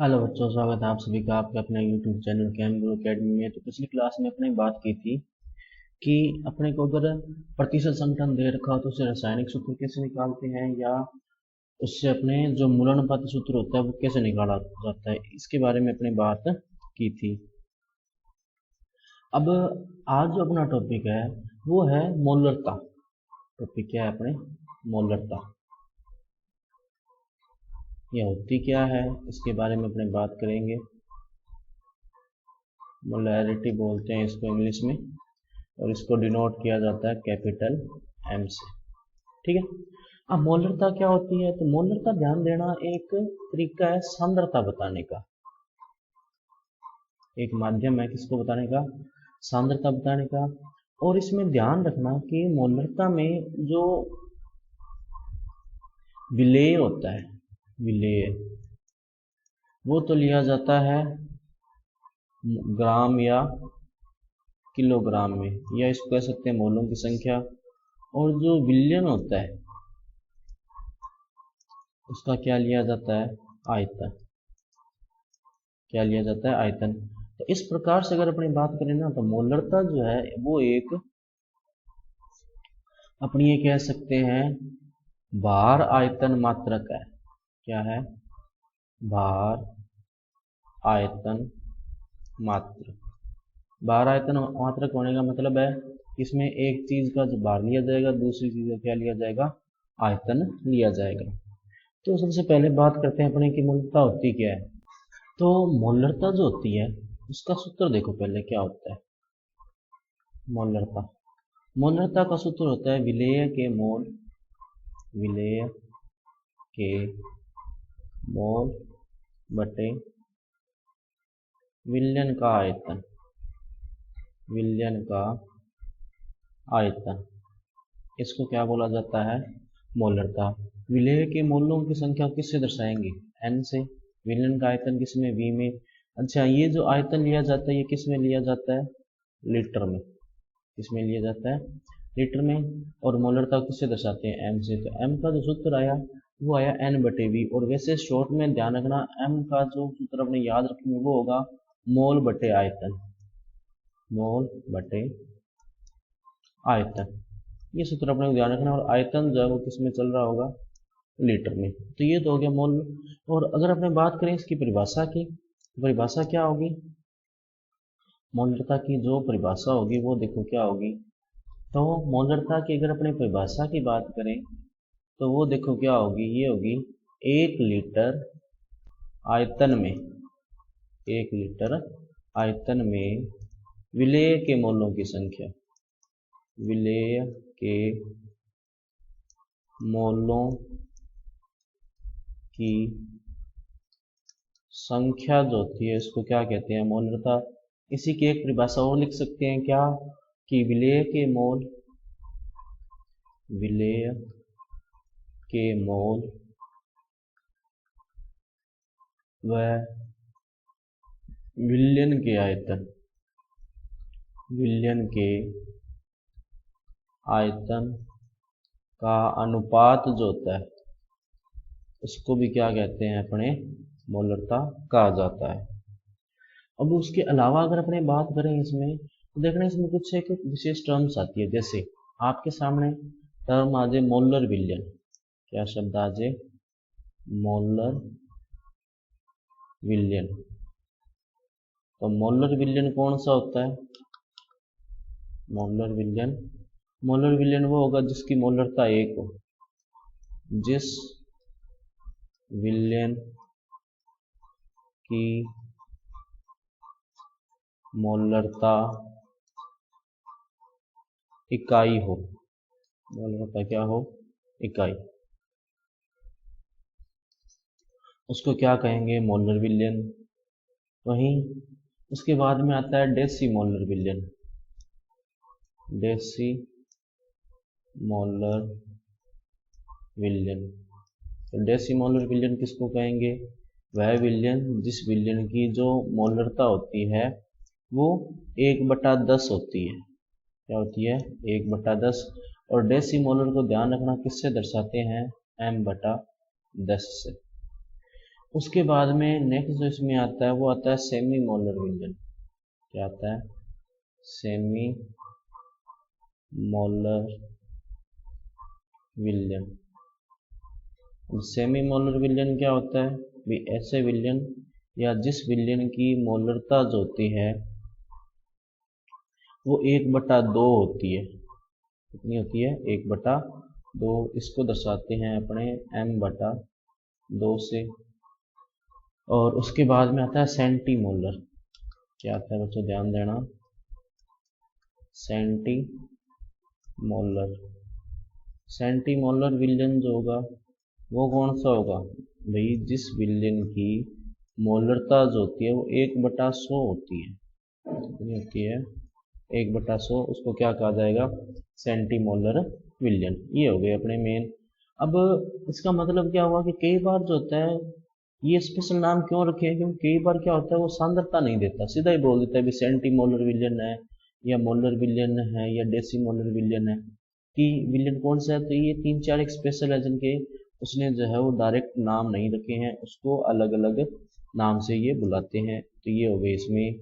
Hello बच्चों, स्वागत है आप सभी का आपके अपने यूट्यूब चैनल कैम गुरु अकेडमी में। तो पिछली क्लास में अपने बात की थी कि अपने को अगर प्रतिशत संगठन दे रखा हो तो उसे रासायनिक सूत्र कैसे निकालते हैं, या उससे अपने जो मूलानुपात सूत्र होता है वो कैसे निकाला जाता है, इसके बारे में अपने बात की थी। अब आज जो अपना टॉपिक है वो है मोलरता। टॉपिक क्या है अपने? मोलरता। यह होती क्या है इसके बारे में अपने बात करेंगे। मोलैरिटी बोलते हैं इसको इंग्लिश में, और इसको डिनोट किया जाता है कैपिटल एम से। ठीक है। अब मोलरता क्या होती है? तो मोलरता, ध्यान देना, एक तरीका है सांद्रता बताने का, एक माध्यम है किसको बताने का? सांद्रता बताने का। और इसमें ध्यान रखना कि मोलरता में जो विलेय होता है, विलेय, वो तो लिया जाता है ग्राम या किलोग्राम में, या इसको कह सकते हैं मोलों की संख्या। और जो विलयन होता है उसका क्या लिया जाता है? आयतन। क्या लिया जाता है? आयतन। तो इस प्रकार से अगर अपनी बात करें ना, तो मोलरता जो है वो एक अपनी, ये कह सकते हैं, भार आयतन मात्रक है। क्या है? भार आयतन मात्रक। भार आयतन मात्रक होने का मतलब है कि इसमें एक चीज का जो भार लिया जाएगा, दूसरी चीज का क्या लिया जाएगा? आयतन लिया जाएगा। तो सबसे पहले बात करते हैं अपने की मोलरता होती क्या है। तो मोलरता जो होती है उसका सूत्र देखो पहले क्या होता है। मोलरता, मोलरता का सूत्र होता है विलेय के मोल, विलेय के मोल बटे विलयन का आयतन, विलयन का आयतन। इसको क्या बोला जाता है? मोलरता। विलेय के मोलों की संख्या किससे दर्शाएंगे? n से। विलयन का आयतन किसमें? v में। अच्छा, ये जो आयतन लिया जाता है ये किस में लिया जाता है? लीटर में। किसमें लिया जाता है? लीटर में। और मोलरता किससे दर्शाते हैं? m से। तो m का जो सूत्र आया वो आया n बटे v। और वैसे शॉर्ट में ध्यान रखना, m का जो सूत्र अपने याद रखेंगे वो होगा मोल बटे आयतन, मोल बटे आयतन। ये सूत्र अपने को ध्यान रखना। और आयतन जो है वो किस में चल रहा होगा? लीटर में। तो ये तो हो गया मोल। और अगर अपने बात करें इसकी परिभाषा की, परिभाषा क्या होगी? मोलरता की जो परिभाषा होगी वो देखो क्या होगी। तो मोलरता की अगर अपने परिभाषा की बात करें तो वो देखो क्या होगी, ये होगी 1 लीटर आयतन में, 1 लीटर आयतन में विलेय के मोलों की संख्या, विलेय के मोलों की संख्या जो होती है इसको क्या कहते हैं? मोलरता। इसी की एक परिभाषा और लिख सकते हैं क्या, कि विलेय के मोल, विलेय के मोल व विलयन के आयतन, विलयन के आयतन का अनुपात जो होता है उसको भी क्या कहते हैं? अपने मोलरता कहा जाता है। अब उसके अलावा अगर अपने बात करें इसमें, तो देखना इसमें कुछ एक विशेष टर्म्स आती है। जैसे आपके सामने टर्म आ जाए मोलर विलयन। क्या शब्द आ जाए? मोलर विलयन। तो मोलर विलयन कौन सा होता है? मोलर विलयन, मोलर विलयन वो होगा जिसकी मोलरता 1 हो। जिस विलयन की मोलरता इकाई हो, मोलरता क्या हो? इकाई, उसको क्या कहेंगे? मोलर विलयन। वहीं उसके बाद में आता है डेसी मोलर विलयन, डेसी मोलर विलयन। तो डेसी मोलर विलयन किसको कहेंगे? वह विलयन जिस विलयन की जो मोलरता होती है वो 1/10 होती है। क्या होती है? 1/10। और डेसी मोलर को ध्यान रखना किससे दर्शाते हैं? m/10 से। उसके बाद में नेक्स्ट जो इसमें आता है वो आता है सेमी मोलर विलयन। क्या आता है? सेमी मोलर विलयन। सेमी मोलर विलयन क्या होता है भी? ऐसे विलयन या जिस विलयन की मोलरता जो होती है वो 1/2 होती है। कितनी होती है? 1/2। इसको दर्शाते हैं अपने m/2 से। और उसके बाद में आता है सेंटीमोलर। क्या आता है बच्चों? ध्यान देना, सेंटीमोलर। सेंटीमोलर विलयन जो होगा वो कौन सा होगा भाई? जिस विलयन की मोलरता जो होती है वो 1/100 होती है। कितनी होती है? 1/100। उसको क्या कहा जाएगा? सेंटीमोलर विलयन। ये हो गए अपने मेन। अब इसका मतलब क्या हुआ कि कई बार जो होता है ये स्पेशल नाम क्यों रखे हैं? क्योंकि कई बार क्या होता है वो सांद्रता नहीं देता, सीधा ही बोल देता है भी सेंटीमोलर विलयन है या मोलर विलयन है या डेसीमोलर विलयन है कि विलयन कौन सा है। तो ये 3-4 एक स्पेशल है जिनके उसने जो है वो डायरेक्ट नाम नहीं रखे हैं, उसको अलग अलग नाम से ये बुलाते हैं। तो ये हो गए इसमें।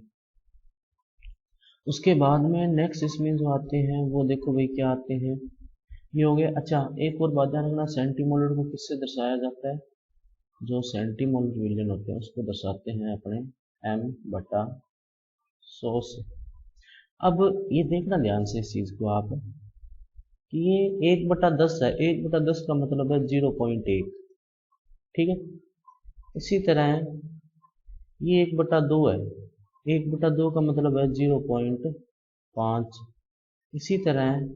उसके बाद में नेक्स्ट इसमें जो आते हैं वो देखो भाई क्या आते हैं, ये हो गए। अच्छा एक और बात ध्यान रखना, सेंटीमोलर को किससे दर्शाया जाता है? जो सेंटीमोलर विलयन होते हैं उसको दर्शाते हैं अपने m/100 से। अब ये देखना ध्यान से इस चीज को आप कि ये 1/10 है। 1/10 का मतलब है 0.1। ठीक है। इसी तरह ये 1/2 है। 1/2 का मतलब है 0.5। इसी तरह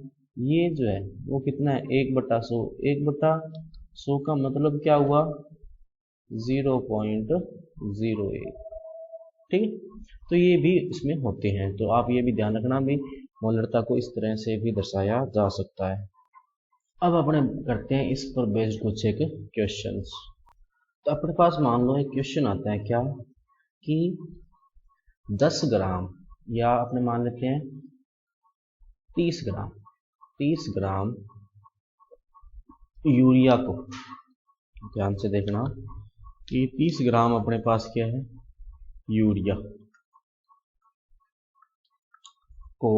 ये जो है वो कितना है? 1/100। 1/100 का मतलब क्या हुआ? 0.01। ठीक है। तो ये भी इसमें होते हैं, तो आप ये भी ध्यान रखना भी मोलरता को इस तरह से भी दर्शाया जा सकता है। अब अपने करते हैं इस पर बेस्ड कुछ एक क्वेश्चंस। तो अपने पास मान लो एक क्वेश्चन आता है क्या कि 10 ग्राम या अपने मान लेते हैं 30 ग्राम यूरिया को, ध्यान से देखना कि 30 ग्राम अपने पास क्या है? यूरिया को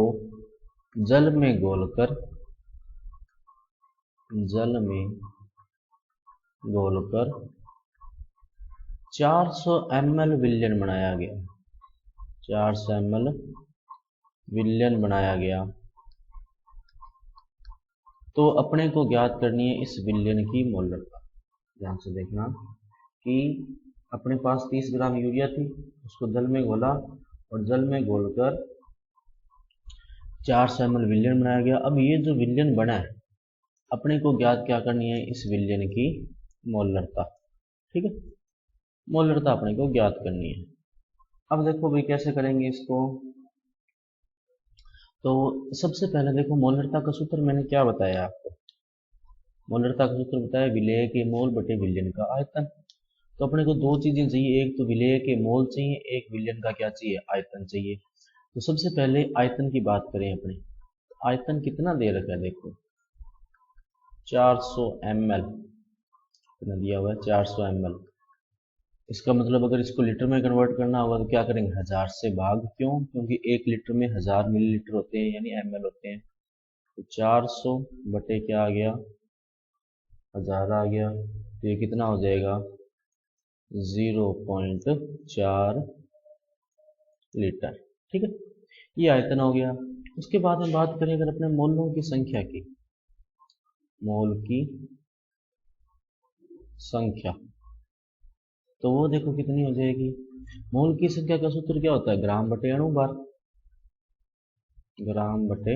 जल में घोलकर 400 ml विलयन बनाया गया। 400 ml विलयन बनाया गया। तो अपने को ज्ञात करनी है इस विलयन की मोलरता। ध्यान से देखना कि अपने पास 30 ग्राम यूरिया थी, उसको जल में घोला और जल में घोलकर 400 ml विलयन बनाया गया। अब ये जो विलयन बना है अपने को ज्ञात क्या करनी है? इस विलयन की मोलरता। ठीक है, मोलरता अपने को ज्ञात करनी है। अब देखो भाई कैसे करेंगे इसको। तो सबसे पहले देखो मोलरता का सूत्र मैंने क्या बताया आपको? मोलरता का सूत्र बताया विलेय के मोल बटे विलयन का आयतन। तो अपने को दो चीजें चाहिए, एक तो विलेय के मोल चाहिए, एक विलयन का क्या चाहिए? आयतन चाहिए। तो सबसे पहले आयतन की बात करें अपने, आयतन कितना दे रखा है देखो 400 ml कितना दिया हुआ है? 400 ml। इसका मतलब अगर इसको लीटर में कन्वर्ट करना होगा तो क्या करेंगे? 1000 से भाग। क्यों? क्योंकि 1 लीटर में 1000 मिलीलीटर होते हैं यानी ml होते हैं। तो 400 बटे क्या आ गया? 1000 आ गया। तो ये कितना हो जाएगा? 0.4 लीटर। ठीक है, ये आयतन हो गया। उसके बाद में बात करें अगर अपने मोलों की संख्या की, मोल की संख्या, तो वो देखो कितनी हो जाएगी। मोल की संख्या का सूत्र क्या होता है? ग्राम बटे अणु बार। ग्राम बटे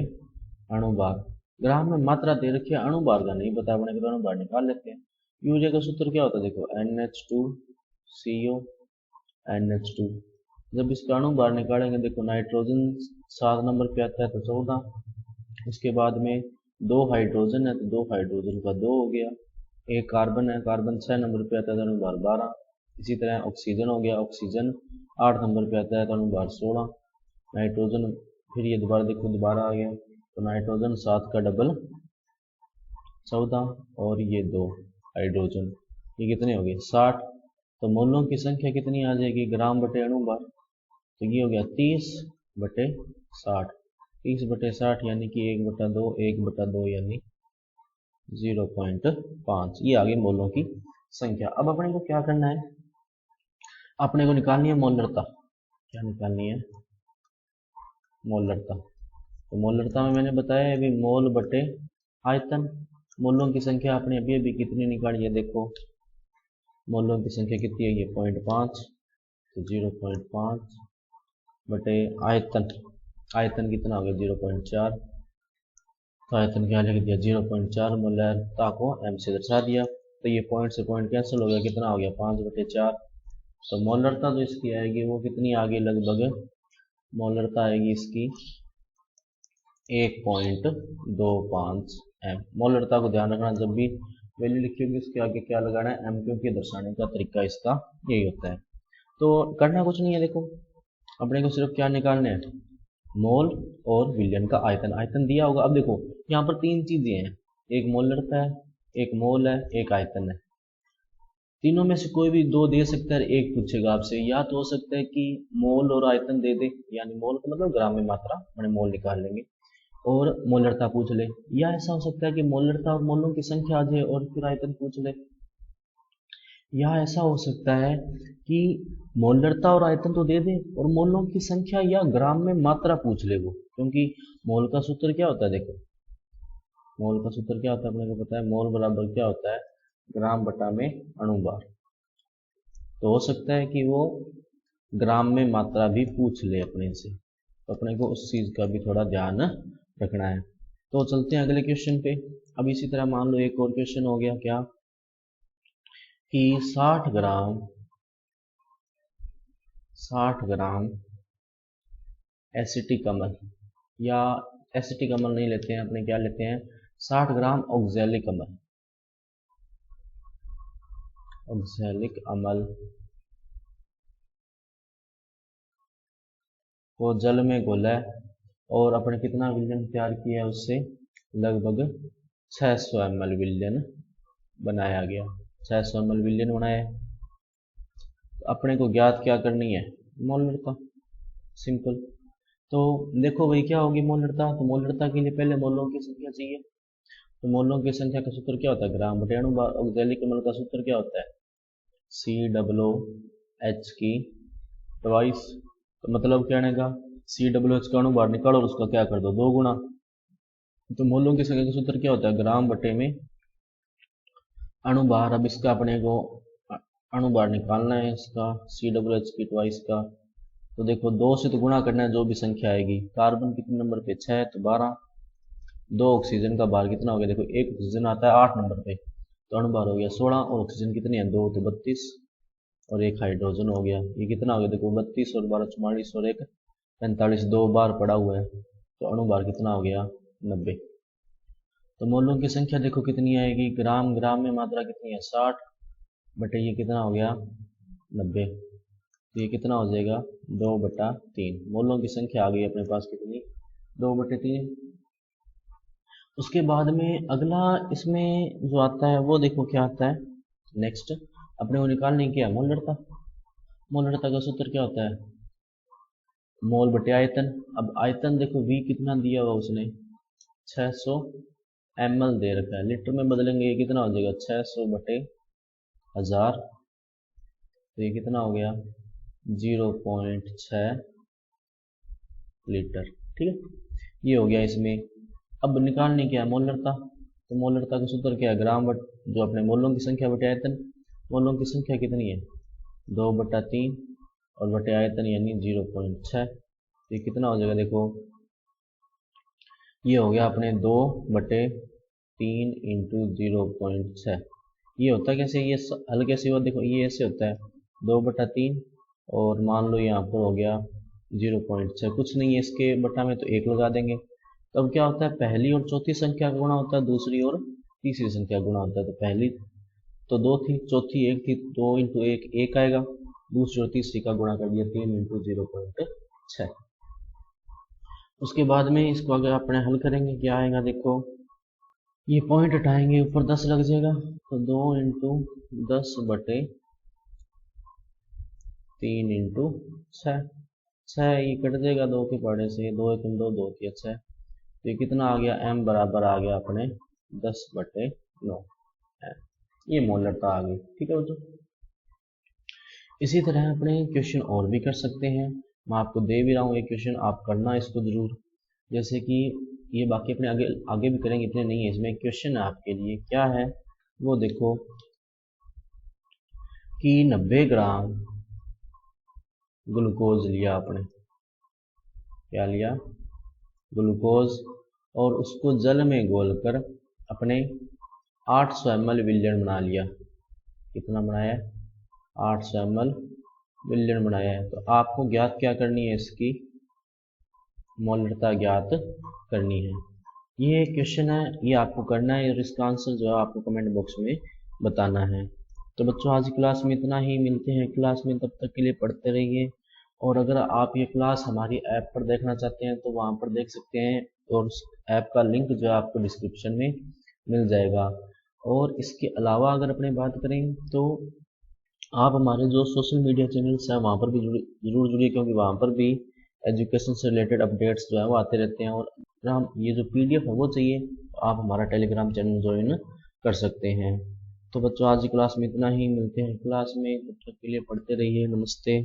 अणु बार। ग्राम में मात्रा दे रखी है, अणु बार का नहीं पता अपने को, अणु बार निकाल लेते हैं। यूरिया का सूत्र क्या होता है देखो NH2CO NH2। जब इसका अणु बार निकालेंगे देखो नाइट्रोजन 7 नंबर पे आता है तो 14। उसके बाद में 2 हाइड्रोजन है तो 2 हाइड्रोजन का 2 हो गया। एक कार्बन है, कार्बन 6 नंबर पे आता है तो अणु बार 12। इसी तरह ऑक्सीजन हो गया, ऑक्सीजन 8 नंबर पे आता है तो अणु बार 16। नाइट्रोजन फिर ये दोबारा देखो दोबारा आ गया तो नाइट्रोजन 7 का डबल 14 और ये 2 हाइड्रोजन, ये कितने हो गए? 60। तो मोलों की संख्या कितनी आ जाएगी ग्राम बटे अणु बार, तो ये हो गया 30/60। 30/60 यानी कि 1/2, 1/2 यानी 0.5। ये आ गई मोलों की संख्या। अब अपने को क्या करना है, अपने को निकालनी है मोलरता। क्या निकालनी है, मोलरता। तो मोलरता में मैंने बताया अभी मोल बटे आयतन। मोलों की संख्या आपने अभी अभी कितनी निकाली है, देखो मोलों की संख्या कितनी है, ये 0.5, तो 0.5 बटे आयतन। आयतन कितना हो गया 0.4, तो आयतन क्या लिख दिया 0.4। मोलरता को m से दर्शा दिया, तो ये पॉइंट से पॉइंट कैंसिल हो गया, कितना हो गया 5/4। तो मोलरता जो इसकी आएगी वो कितनी आगे लगभग, मोलरता आएगी इसकी 1.25 m। मोलरता को ध्यान रखना, जब भी वैल्यू लिखी होगी उसके आगे क्या लगाना है, m, क्योंकि दर्शाने का तरीका इसका यही होता है। तो करना कुछ नहीं है, देखो अपने को सिर्फ क्या निकालना है, मोल और विलयन का आयतन। आयतन दिया होगा। अब देखो यहाँ पर तीन चीजें हैं, एक मोलरता है, एक मोल है, एक आयतन है। तीनों में से कोई भी दो दे सकता है, एक पूछेगा आपसे, या तो हो सकता है कि मोल और आयतन दे दे, यानी मोल का मतलब ग्राम में मात्रा, मैंने मोल निकाल लेंगे, और मोलरता पूछ ले, या ऐसा हो सकता है कि मोलरता और मोलों की संख्या आ जाए और फिर आयतन पूछ ले, या ऐसा हो सकता है कि मोलरता और आयतन तो दे दे और मोलों की संख्या या ग्राम में मात्रा पूछ ले वो, क्योंकि मोल का सूत्र क्या होता है, देखो मोल का सूत्र क्या होता है अपने को पता है, मोल बराबर क्या होता है, ग्राम बटा में अणु बार। तो हो सकता है कि वो ग्राम में मात्रा भी पूछ ले अपने से, तो अपने को उस चीज का भी थोड़ा ध्यान रखना है। तो चलते हैं अगले क्वेश्चन पे। अब इसी तरह मान लो एक और क्वेश्चन हो गया, क्या कि 60 ग्राम एसिटिक अम्ल, या एसिटिक अम्ल नहीं लेते हैं अपने, क्या लेते हैं 60 ग्राम ऑक्सैलिक अम्ल। ऑक्सैलिक अम्ल को जल में घोला है और अपने कितना विलयन तैयार किया है, उससे लगभग 600 ml विलयन बनाया गया। 600 ml विलयन बनाया है। तो अपने को ज्ञात क्या करनी है, मोलरता, सिंपल। तो देखो भाई क्या होगी मोलरता, तो मोलरता के लिए पहले मोलों की संख्या चाहिए। तो मोलों की संख्या का सूत्र क्या होता है, ग्राम बटे अणु बार। ऑक्सैलिक अम्ल का सूत्र क्या होता है, COOH की ट्वाइस। तो मतलब कहने का COOH का अणु बार निकालो और उसका क्या कर दो, 2 गुना। तो मोलों की संख्या का सूत्र क्या होता है, ग्राम बटे में अणु बार। अब इसका अपने को अणु बार निकालना है, इसका COOH की ट्वाइस का। तो देखो 2 से तो गुणा करना है, जो भी संख्या आएगी। कार्बन कितने नंबर पे, 6, तो 12। 2 ऑक्सीजन का बार कितना हो गया, देखो एक ऑक्सीजन आता है 8 नंबर पे, तो अणु बार हो गया 16, और ऑक्सीजन कितनी है 2, तो 32, और एक हाइड्रोजन हो गया, ये कितना हो गया, देखो 32 और 12 44 और एक 45, 2 बार पड़ा हुआ है, तो अणु बार कितना हो गया 90। तो मोलों की संख्या देखो कितनी आएगी, ग्राम में मात्रा कितनी है 60 बटे ये कितना हो गया 90, तो ये कितना हो जाएगा 2/3। मोलों की संख्या आ गई अपने पास कितनी, 2/3। उसके बाद में अगला इसमें जो आता है वो देखो क्या आता है, नेक्स्ट अपने को निकालने की क्या, मोलरता। मोलरता का सूत्र क्या होता है, मोल बटे आयतन। अब आयतन देखो V कितना दिया हुआ उसने, 600 ml दे रखा है, लीटर में बदलेंगे ये कितना हो जाएगा 600 बटे 1000, तो ये कितना हो गया 0.6 लीटर। ठीक है, ये हो गया इसमें। अब निकालने क्या है मोलरता, तो मोलरता का सूत्र क्या है, ग्राम बट जो अपने मोलों की संख्या बटे आयतन। मोलों की संख्या कितनी है 2/3 और बटे आयतन यानी 0.6, तो ये कितना हो जाएगा, देखो ये हो गया अपने 2/3 इंटू 0.6। ये होता कैसे, ये हल कैसे हुआ, देखो ये ऐसे होता है 2/3 और मान लो यहाँ पर हो गया 0.6, कुछ नहीं है इसके बटा में, तो 1 लगा देंगे। तब क्या होता है, पहली और चौथी संख्या का गुणा होता है, दूसरी और तीसरी संख्या गुणा होता है। तो पहली तो 2 थी, चौथी 1 थी, 2 इंटू 1 1 आएगा, दूसरी और तीसरी का गुणा कर दिया 3 इंटू 0.6। उसके बाद में इसको अगर अपने हल करेंगे क्या आएगा, देखो ये पॉइंट हटाएंगे ऊपर 10 लग जाएगा, तो 2 इंटू 10 बटे 3 इंटू 6, 6 ये कट जाएगा 2 के पढ़ने से, 2 1 2, 2 3 6, तो ये कितना आ गया, m बराबर आ गया अपने 10/9, ये मोलरता आ गई। ठीक है बच्चों, इसी तरह अपने क्वेश्चन और भी कर सकते हैं, मैं आपको दे भी रहा हूँ एक क्वेश्चन, आप करना इसको जरूर। जैसे कि ये बाकी अपने आगे आगे भी करेंगे, इतने नहीं है, इसमें क्वेश्चन है आपके लिए, क्या है वो देखो कि 90 ग्राम ग्लूकोज लिया आपने, क्या लिया, ग्लूकोज, और उसको जल में घोलकर अपने 800 ml विलयन बना लिया। कितना बनाया, 800 ml विलयन बनाया है। तो आपको ज्ञात क्या करनी है, इसकी मोलरता ज्ञात करनी है। ये क्वेश्चन है, ये आपको करना है और इसका आंसर जो है आपको कमेंट बॉक्स में बताना है। तो बच्चों आज क्लास में इतना ही, मिलते हैं क्लास में, तब तक के लिए पढ़ते रहिए। और अगर आप ये क्लास हमारी ऐप पर देखना चाहते हैं तो वहाँ पर देख सकते हैं, और उस ऐप का लिंक जो है आपको डिस्क्रिप्शन में मिल जाएगा। और इसके अलावा अगर अपने बात करें तो आप हमारे जो सोशल मीडिया चैनल्स हैं वहाँ पर भी जरूर जुड़िए, क्योंकि वहाँ पर भी एजुकेशन से रिलेटेड अपडेट्स जो है वो आते रहते हैं। और अगर हम ये जो PDF है वो चाहिए तो आप हमारा टेलीग्राम चैनल ज्वाइन कर सकते हैं। तो बच्चों आज की क्लास में इतना ही, मिलते हैं क्लास में, तब तक के लिए पढ़ते रहिए, नमस्ते।